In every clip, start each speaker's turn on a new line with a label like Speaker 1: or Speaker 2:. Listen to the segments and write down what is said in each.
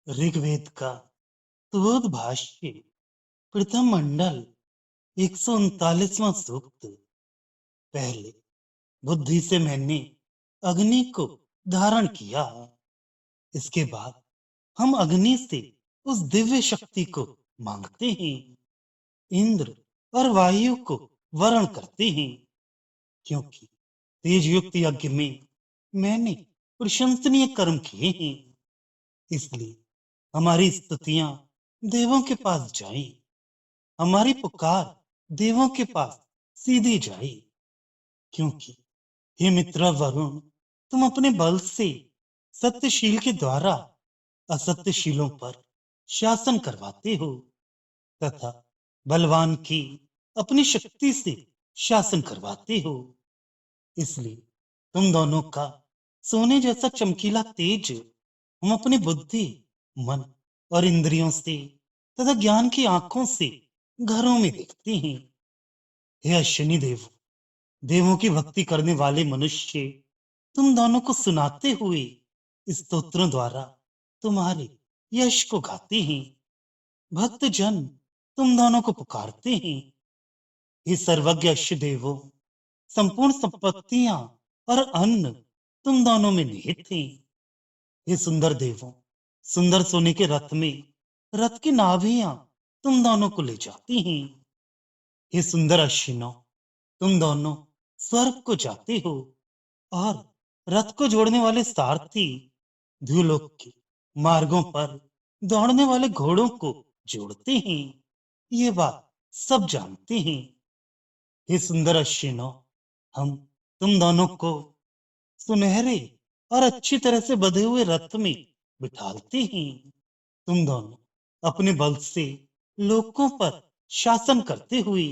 Speaker 1: ऋग्वेद का तोद भाष्य प्रथम मंडल 139वां सूक्त। पहले बुद्धि से मैंने अग्नि को धारण किया। इसके बाद हम अग्नि से उस दिव्य शक्ति को मांगते हैं। इंद्र और वायु को वरण करते हैं, क्योंकि तेज युक्त यज्ञ में मैंने प्रशंसनीय कर्म किए हैं। इसलिए हमारी स्तुतियां देवों के पास जाएं, हमारी पुकार देवों के पास सीधी जाए। क्योंकि हे मित्र वरुण, तुम अपने बल से सत्यशील के द्वारा असत्यशीलों पर शासन करवाते हो, तथा बलवान की अपनी शक्ति से शासन करवाते हो। इसलिए तुम दोनों का सोने जैसा चमकीला तेज हम अपनी बुद्धि, मन और इंद्रियों से तथा ज्ञान की आंखों से घरों में देखते हैं। हे अश्विनी देव, देवों की भक्ति करने वाले मनुष्य तुम दोनों को सुनाते हुए स्तोत्रों द्वारा तुम्हारे यश को गाते हैं। भक्त जन तुम दोनों को पुकारते हैं। हे सर्वज्ञ अश्व देवो, संपूर्ण संपत्तियां और अन्न तुम दोनों में निहित हैं। हे सुंदर देवों, सुंदर सोने के रथ में रथ की नाभियां तुम दोनों को ले जाती हैं। हे सुंदर अश्विनों, तुम दोनों स्वर्ग को जाते हो और रथ को जोड़ने वाले सारथी द्युलोक के मार्गों पर दौड़ने वाले घोड़ों को जोड़ते हैं। ये बात सब जानते हैं। हे सुंदर अश्विनों, हम तुम दोनों को सुनहरे और अच्छी तरह से बंधे हुए रथ में बिठालते हैं। तुम दोनों अपने बल से लोकों पर शासन करते हुए,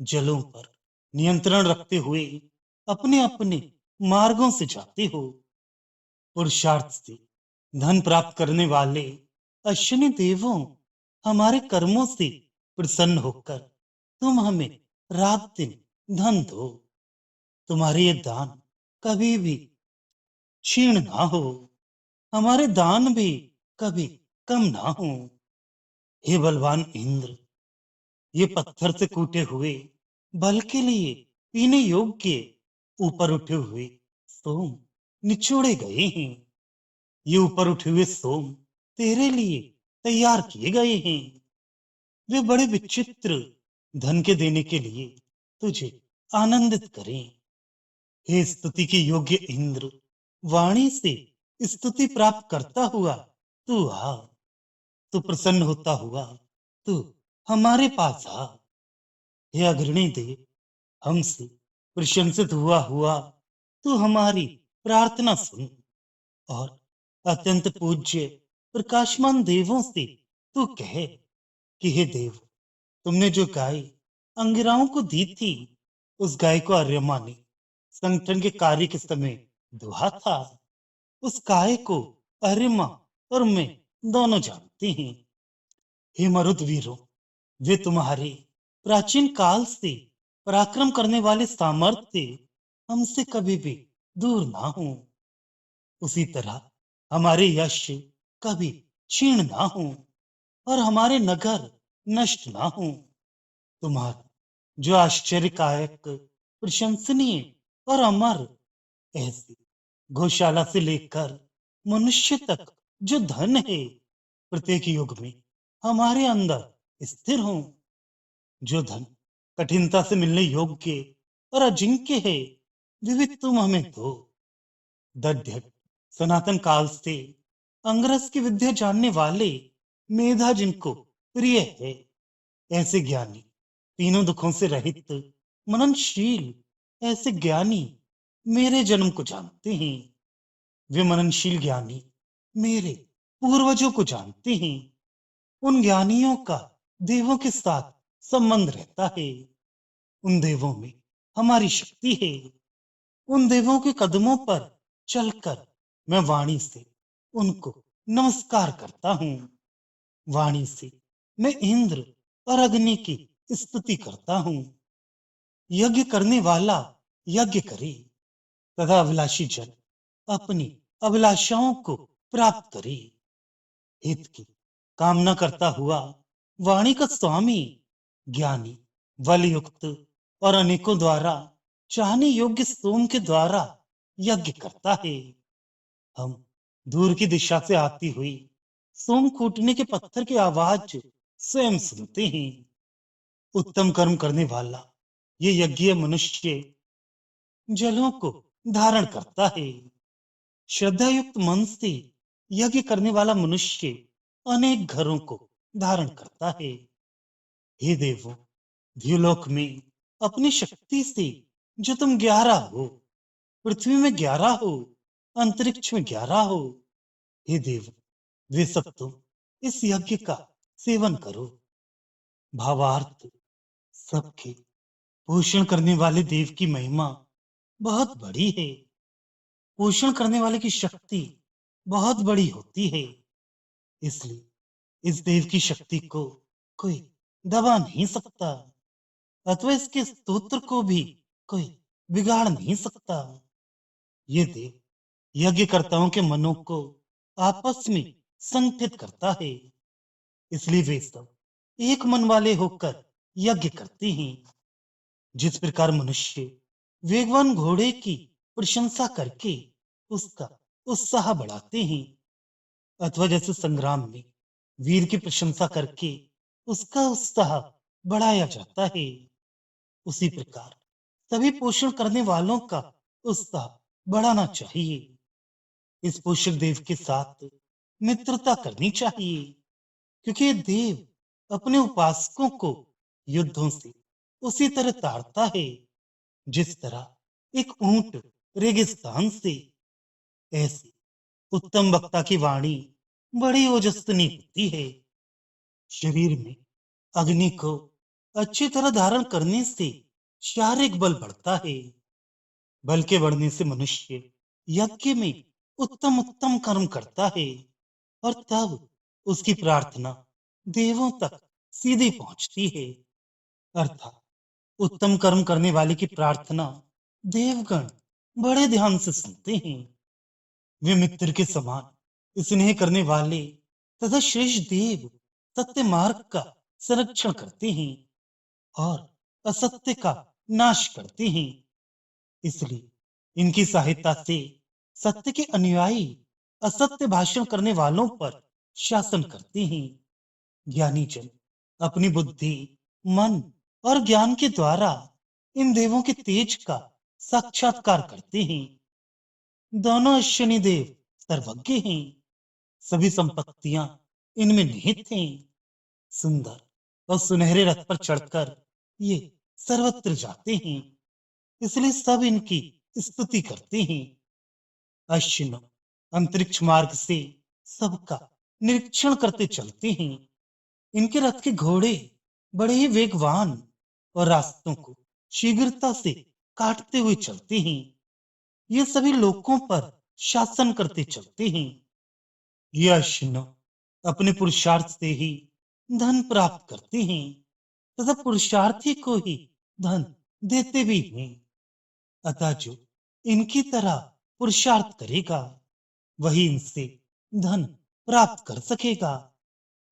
Speaker 1: जलों पर नियंत्रण रखते हुए अपने अपने मार्गों से जाते हो। पुरुषार्थ से धन प्राप्त करने वाले अश्विनी देवों, हमारे कर्मों से प्रसन्न होकर तुम हमें रात दिन धन दो। तुम्हारे ये दान कभी भी क्षीण ना हो, हमारे दान भी कभी कम ना हो। हे बलवान इंद्र, ये पत्थर से कूटे हुए बल के लिए पीने योग्य ऊपर उठे हुए सोम निचोड़े गए हैं। ये ऊपर उठे हुए सोम तेरे लिए तैयार किए गए हैं। वे बड़े विचित्र धन के देने के लिए तुझे आनंदित करें। हे स्तुति के योग्य इंद्र, वाणी से स्तुति प्राप्त करता हुआ तू आ, तू प्रसन्न होता हुआ तू हमारे पास आ। हे अग्रणी देव, हमसे प्रशंसित हुआ हुआ तू हमारी प्रार्थना सुन, और अत्यंत पूज्य प्रकाशमान देवों से तू कहे कि हे देव, तुमने जो गाय अंगिराओं को दी थी, उस गाय को अर्यमा ने संगठन के कार्य के समय दुहा था। उस गाय को अर्यमा और मैं दोनों जानते हैं। हे मरुद वीरों, वे तुम्हारे प्राचीन काल से पराक्रम करने वाले सामर्थ्य हमसे कभी भी दूर ना हो। उसी तरह हमारे यश कभी क्षीण ना हो और हमारे नगर नष्ट ना हो। तुम्हारा जो आश्चर्यकायक, प्रशंसनीय और अमर, ऐसी गौशाला से लेकर मनुष्य तक जो धन है, प्रत्येक युग में हमारे अंदर स्थिर हो। जो धन कठिनता से मिलने योग्य और अजिंक्य है, विविध तुम हमें दो। दध्यक सनातन काल से अंग्रस की विद्या जानने वाले मेधा जिनको प्रिय है, ऐसे ज्ञानी तीनों दुखों से रहित मननशील, ऐसे ज्ञानी मेरे जन्म को जानते हैं। वे मननशील ज्ञानी मेरे पूर्वजों को जानते हैं। उन ज्ञानियों का देवों के साथ संबंध रहता है। उन देवों में हमारी शक्ति है। उन देवों के कदमों पर चलकर मैं वाणी से उनको नमस्कार करता हूँ। वाणी से मैं इंद्र और अग्नि की स्तुति करता हूँ। यज्ञ करने वाला यज्ञ करे तथा अभिलाषी जन अपनी अभिलाषाओं को प्राप्त करे। हित की कामना करता हुआ वाणी का स्वामी, ज्ञानी, बलयुक्त और अनेकों द्वारा चाहने योग्य सोम के द्वारा यज्ञ करता है। हम दूर की दिशा से आती हुई सोम कूटने के पत्थर की आवाज स्वयं सुनते हैं। उत्तम कर्म करने वाला ये यज्ञ मनुष्य जलों को धारण करता है। श्रद्धा युक्त मन से यज्ञ करने वाला मनुष्य अनेक घरों को धारण करता है। हे देवों, द्युलोक में अपनी शक्ति से जो तुम 11 हो, पृथ्वी में 11 हो, अंतरिक्ष में 11 हो, हे देव, वे सब तुम इस यज्ञ का सेवन करो। भावार्थ, सबके पोषण करने वाले देव की महिमा बहुत बड़ी है। पोषण करने वाले की शक्ति बहुत बड़ी होती है। इसलिए इस देव की शक्ति को कोई दबा नहीं सकता, अथवा इसके स्तोत्र को भी कोई बिगाड़ नहीं सकता। ये देव यज्ञकर्ताओं के मनों को आपस में संगठित करता है। इसलिए वे सब एक मन वाले होकर यज्ञ करते हैं। जिस प्रकार मनुष्य वेगवान घोड़े की प्रशंसा करके उसका उत्साह बढ़ाते हैं, अथवा जैसे संग्राम में वीर की प्रशंसा करके उसका उत्साह बढ़ाया जाता है, उसी प्रकार सभी पोषण करने वालों का उत्साह बढ़ाना चाहिए। इस पोषक देव के साथ मित्रता करनी चाहिए, क्योंकि ये देव अपने उपासकों को युद्धों से उसी तरह ताड़ता है जिस तरह एक ऊंट रेगिस्तान से। ऐसी उत्तम वक्ता की वाणी बड़ी ओजस्वी होती है। शरीर में अग्नि को अच्छी तरह धारण करने से शारीरिक बल बढ़ता है। बल के बढ़ने से मनुष्य यज्ञ में उत्तम उत्तम कर्म करता है, और तब उसकी प्रार्थना देवों तक सीधी पहुंचती है। अर्थात उत्तम कर्म करने वाले की प्रार्थना देवगण बड़े ध्यान से सुनते हैं। वे मित्र के समान स्नेह करने वाले तथा श्रेष्ठ देव सत्य मार्ग का संरक्षण करते हैं और असत्य का नाश करते हैं। इसलिए इनकी सहायता से सत्य के अनुयायी असत्य भाषण करने वालों पर शासन करते हैं। ज्ञानी जन अपनी बुद्धि, मन और ज्ञान के द्वारा इन देवों के तेज का साक्षात्कार करते हैं। दोनों अश्विनी देव सर्वज्ञ हैं। सभी संपत्तियां इनमें निहित हैं। सुंदर और सुनहरे रथ पर चढ़कर ये सर्वत्र जाते हैं, इसलिए सब इनकी स्तुति करते हैं। अश्विनों अंतरिक्ष मार्ग से सबका निरीक्षण करते चलते हैं। इनके रथ के घोड़े बड़े ही वेगवान और रास्तों को शीघ्रता से काटते हुए चलते हैं। ये सभी लोगों पर शासन करते चलते हैं। ये अश्विनों अपने पुरुषार्थ से ही धन प्राप्त करते हैं, तथा पुरुषार्थी को ही धन देते भी हैं। अतः जो इनकी तरह पुरुषार्थ करेगा वही इनसे धन प्राप्त कर सकेगा,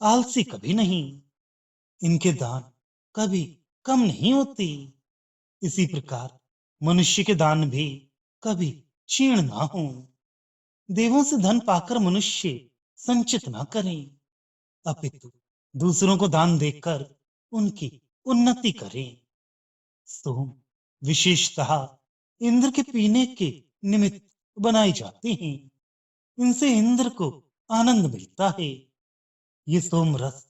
Speaker 1: आलसी कभी नहीं। इनके दान कभी कम नहीं होते। इसी प्रकार मनुष्य के दान भी कभी क्षीण ना हो। देवों से धन पाकर मनुष्य संचित ना करें, अपितु दूसरों को दान देकर उनकी उन्नति करें। सोम विशेषतः इंद्र के पीने के निमित्त बनाए जाते हैं। इनसे इंद्र को आनंद मिलता है। ये सोम रस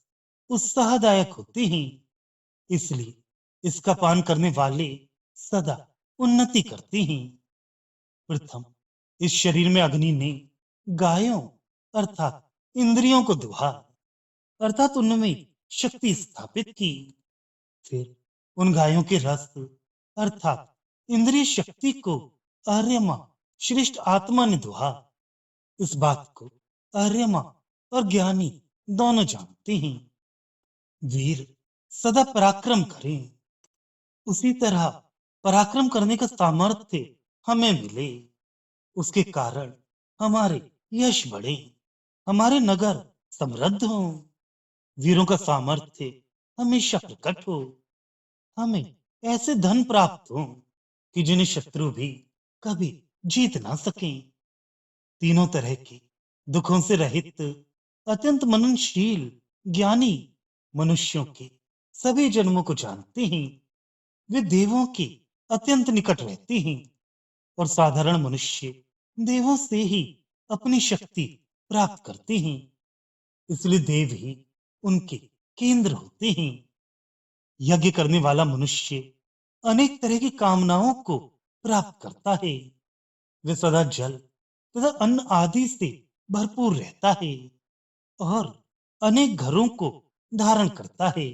Speaker 1: उत्साहदायक होते हैं, इसलिए इसका पान करने वाले सदा उन्नति करते हैं। प्रथम इस शरीर में अग्नि ने गायों अर्थात इंद्रियों को दुहा, अर्थात उनमें शक्ति स्थापित की। फिर उन गायों के रस अर्थात इंद्रिय शक्ति को आर्यमा श्रेष्ठ आत्मा ने दुहा। इस बात को आर्यमा और ज्ञानी दोनों जानते हैं। वीर सदा पराक्रम करें, उसी तरह पराक्रम करने का सामर्थ्य हमें मिले। उसके कारण हमारे यश बढ़े, हमारे नगर समृद्ध हो, वीरों का सामर्थ्य हमेशा प्रकट हो, हमें ऐसे धन प्राप्त हो कि जिन्हें शत्रु भी कभी जीत ना सकें। तीनों तरह के दुखों से रहित अत्यंत मननशील ज्ञानी मनुष्यों के सभी जन्मों को जानते हैं। वे देवों के अत्यंत निकट रहते हैं और साधारण मनुष्य देवों से ही अपनी शक्ति प्राप्त करते हैं। इसलिए देव ही उनके केंद्र होते हैं। यज्ञ करने वाला मनुष्य अनेक तरह की कामनाओं को प्राप्त करता है। वे सदा जल तथा अन्न आदि से भरपूर रहता है और अनेक घरों को धारण करता है,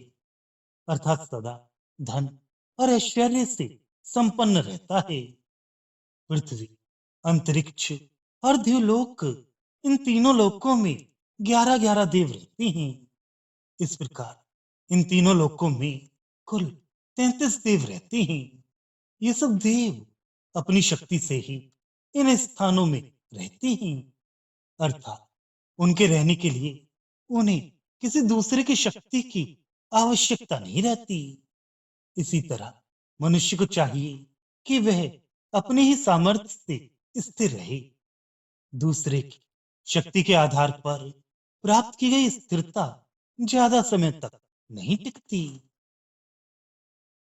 Speaker 1: अर्थात सदा धन और ऐश्वर्य से संपन्न रहता है। पृथ्वी, अंतरिक्ष और द्युलोक, इन तीनों लोकों में 11-11 देव रहते हैं। इस प्रकार इन तीनों लोकों में कुल 33 देव रहते हैं। ये सब देव अपनी शक्ति से ही इन स्थानों में रहते हैं, अर्थात उनके रहने के लिए उन्हें किसी दूसरे की शक्ति की आवश्यकता नहीं रहती। इसी तरह मनुष्य को चाहिए कि वह अपने ही सामर्थ्य से स्थिर रहे। दूसरे की शक्ति के आधार पर प्राप्त की गई स्थिरता ज्यादा समय तक नहीं टिकती।